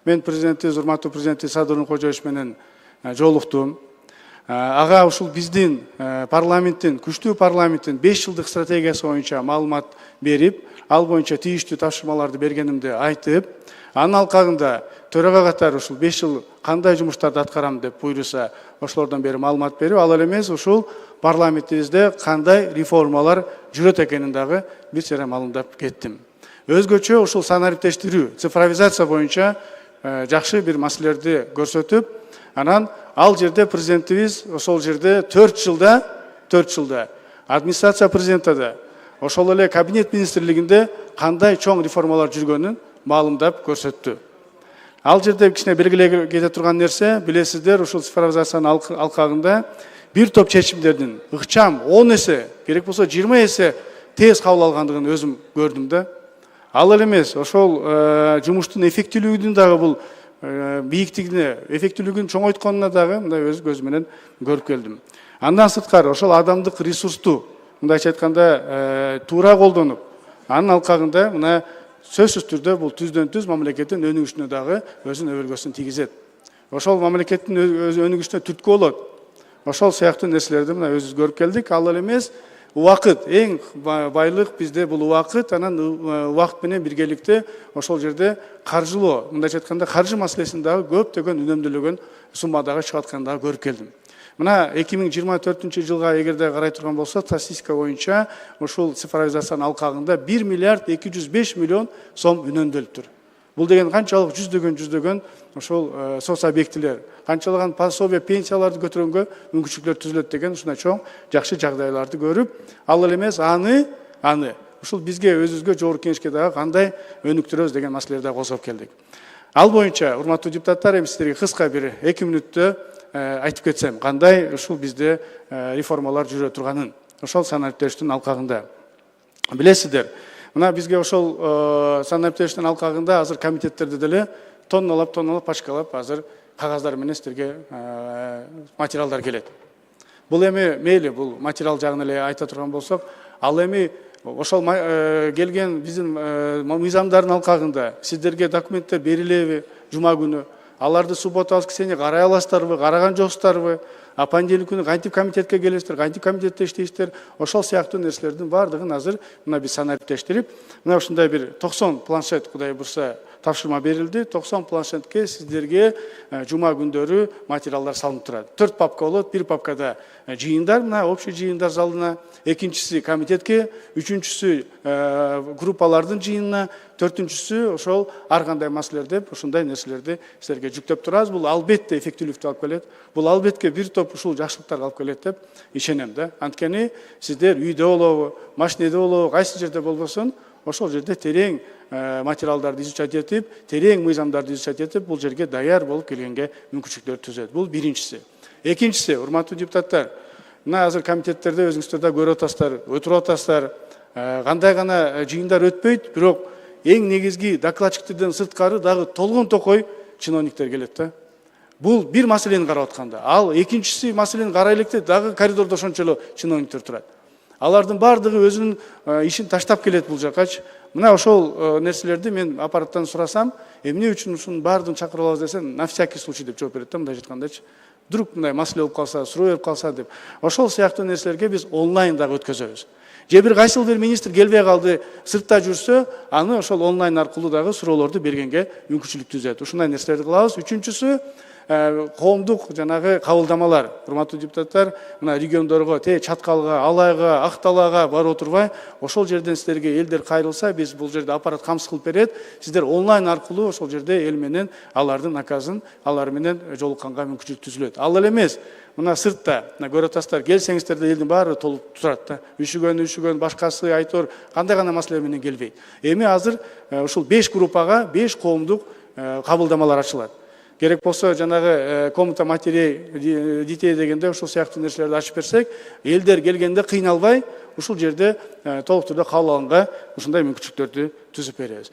мен президентибиз, урматтуу президентибиз Садыр Нуркожоевич менен жолуктум. Ага ушул биздин парламенттин, күчтүү парламенттин 5 жылдык стратегиясы боюнча маалымат берип, ал боюнча тийиштүү тапшырмаларды бергенимди айтып, анын алкагында төрага катары ушул 5 жыл кандай жумуштарды аткарам деп буйруса, ошолордон бери маалымат берип, ал эле эмес ушул парламентибизде кандай реформалар жүрөт экенин дагы бир чара маалымдап кеттим. Өзгөчө ушул санариптештирүү, цифровизация боюнча жакшы бир маселелерди көрсөтүп, анан ал жерде президентибиз ошол жерде 4 жылда администрация президентада, ошол эле кабинет министрлигинде кандай чоң реформалар жүргөнүн маалымдап көрсөттү. Ал жерде кичине белгилей кете турган нерсе, билесиздер, ушул цифровизациянын алкагында бир топ чечимдердин ыкчам 10 эсе, керек болсо 20 эсе тез кабыл алгандыгын өзүм көрдүм да. Ал эле эмес, ошол жумуштун эффектүүлүгүнүн дагы бул бийиктигине, эффектүүлүгүн чоңойтконуна дагы мындай өз көзүм менен көрүп келдим. Андан сырткары ошол адамдык ресурсту мындайча айтканда туура колдонуп, анын алкагында мына сөзсүз түрдө бул түздөн-түз мамлекеттин өнүгүшүнө дагы өзүнүн өбөлгөсүн тийгизет. Ошол мамлекеттин өнүгүшүнө түрткү болот. Ошол сыяктуу нерселерди мына өзүбүз көрүп келдик. Ал эле эмес, убакыт, эң байлык бизде бул убакыт, анан убакыт менен биргеликте ошол жерде каржылоо, мындайча айтканда каржы маселесин дагы көптөгөн үнөмдөлгөн суммадагы чыгып атканын дагы көрүп келдим. Мына 2024 жылга эгерде карай турган болсок, статистика боюнча ушул цифровизациянын алкагында 1 миллиард 205 миллион сом үнөмдөлүптүр. Бул деген канчалык жүздөгөн ошол соц объектилер, канчалаган пособие, пенсияларды көтөргөнгө мүмкүнчүлүктөр түзүлөт деген ушундай чоң жакшы жагдайларды көрүп, ал эле эмес аны ушул бизге өзүбүзгө жогорку кеңешке дагы кандай өнүктүрөбүз деген маселелерди козгоп келдик. Ал боюнча, урматтуу депутаттар, эми сиздерге кыска бир 2 мүнөттө айтып кетсем, кандай ушул бизде реформалар жүрө турганын, ошол санариптештин алкагында. Билесиздер, мына бизге ошол санариптештин алкагында азыр комитеттерде деле тонналап пачкалап азыр кагаздар менен сиздерге материалдар келет. Бул эми мейли, бул материал жагын эле айта турган болсок, ал эми ошол келген биздин мыйзамдардын алкагында сиздерге документтер берилеби жума күнү? Аларды суббота, воскресенье карай аласыздарбы, караган жоксуздарбы? Понедельник күнү кантип комитетке келесиздер, кантип комитетте иштейсиздер? Ошол сыяктуу нерселердин баардыгын азыр мына биз санариптештирип, мына ушундай бир 90 планшет Кудай бурса тапшырма берилди. 90 планшетке сиздерге жума күндөрү материалдар салынып турат. 4 папка болот, бир папкада жыйындар, мына общий жыйындар залына, экинчиси комитетке, үчүнчүсү группалардын жыйынына, төртүнчүсү ошол ар кандай маселелер деп ушундай нерселерди силерге жүктөп турабыз. Бул албетте эффектүүлүктү алып келет. Бул албетте бир топ ушул жакшылыктарды алып келет деп ишенем да. Анткени сиздер үйдө болобу, машинеде болобу, кайсы жерде болбосун, ошол жерде терең материалдарды изучать этип, терең мыйзамдарды изучать этип, бул жерге даяр болуп келгенге мүмкүнчүлүктөр түзөт. Бул биринчиси. Экинчиси, урматтуу депутаттар, мына азыр комитеттерде өзүңүздөр да көрүп атасыздар, өтүрүп атасыздар, кандай гана жыйындар өтпөйт, бирок эң негизги докладчиктерден сырткары дагы толгон токой чиновниктер келет да. Бул бир маселени карап атканда, ал экинчиси маселени карай электе дагы коридордо ошончо эле чиновниктер турат. Алардын баардыгы өзүнүн ишин таштап келет бул жакачы. Мына ошол нерселерди мен аппараттан сурасам, эмне үчүн ушунун баардыгын чакырып алабыз десем, на всякий случай деп жооп берет да, мындай айткандачы. Вдруг мындай маселе болуп калса, суроо берип калса деп. Ошол сыяктуу нерселерге биз онлайн дагы өткөзөбүз. Же бир кайсыл бир министр келбей калды, сыртта жүрсө, аны ошол онлайн аркылуу дагы суроолорду бергенге мүмкүнчүлүк түзөт. Ушундай нерселерди кылабыз. Үчүнчүсү, коомдук жанагы кабылдамалар. Урматтуу депутаттар, мына региондорго, Чаткалга, Алайга, Акталага барып отурбай, ошол жерден сиздерге элдер кайрылса, биз бул жерде аппарат камсыз кылып берет. Сиздер онлайн аркылуу ошол жерде эл менен алардын наказын, алар менен жолукканга мүмкүнчүлүк түзүлөт. Ал эле эмес, мына сыртта, мына көрүп атасыздар, келсеңиздер да элдин баары толуп турат да. Үшүгөн, башкасы айтор, кандай гана маселе менен келбейт. Эми азыр ушул 5 группага 5 коомдук кабылдамалар ачылат. Керек болсо жанагы комната матерей детей дегенде ушул сыяктуу нерселерди ачып берсек, элдер келгенде кыйналбай ушул жерде толук түрдө кабыл алганга ушундай мүмкүнчүлүктөрдү түзүп беребиз.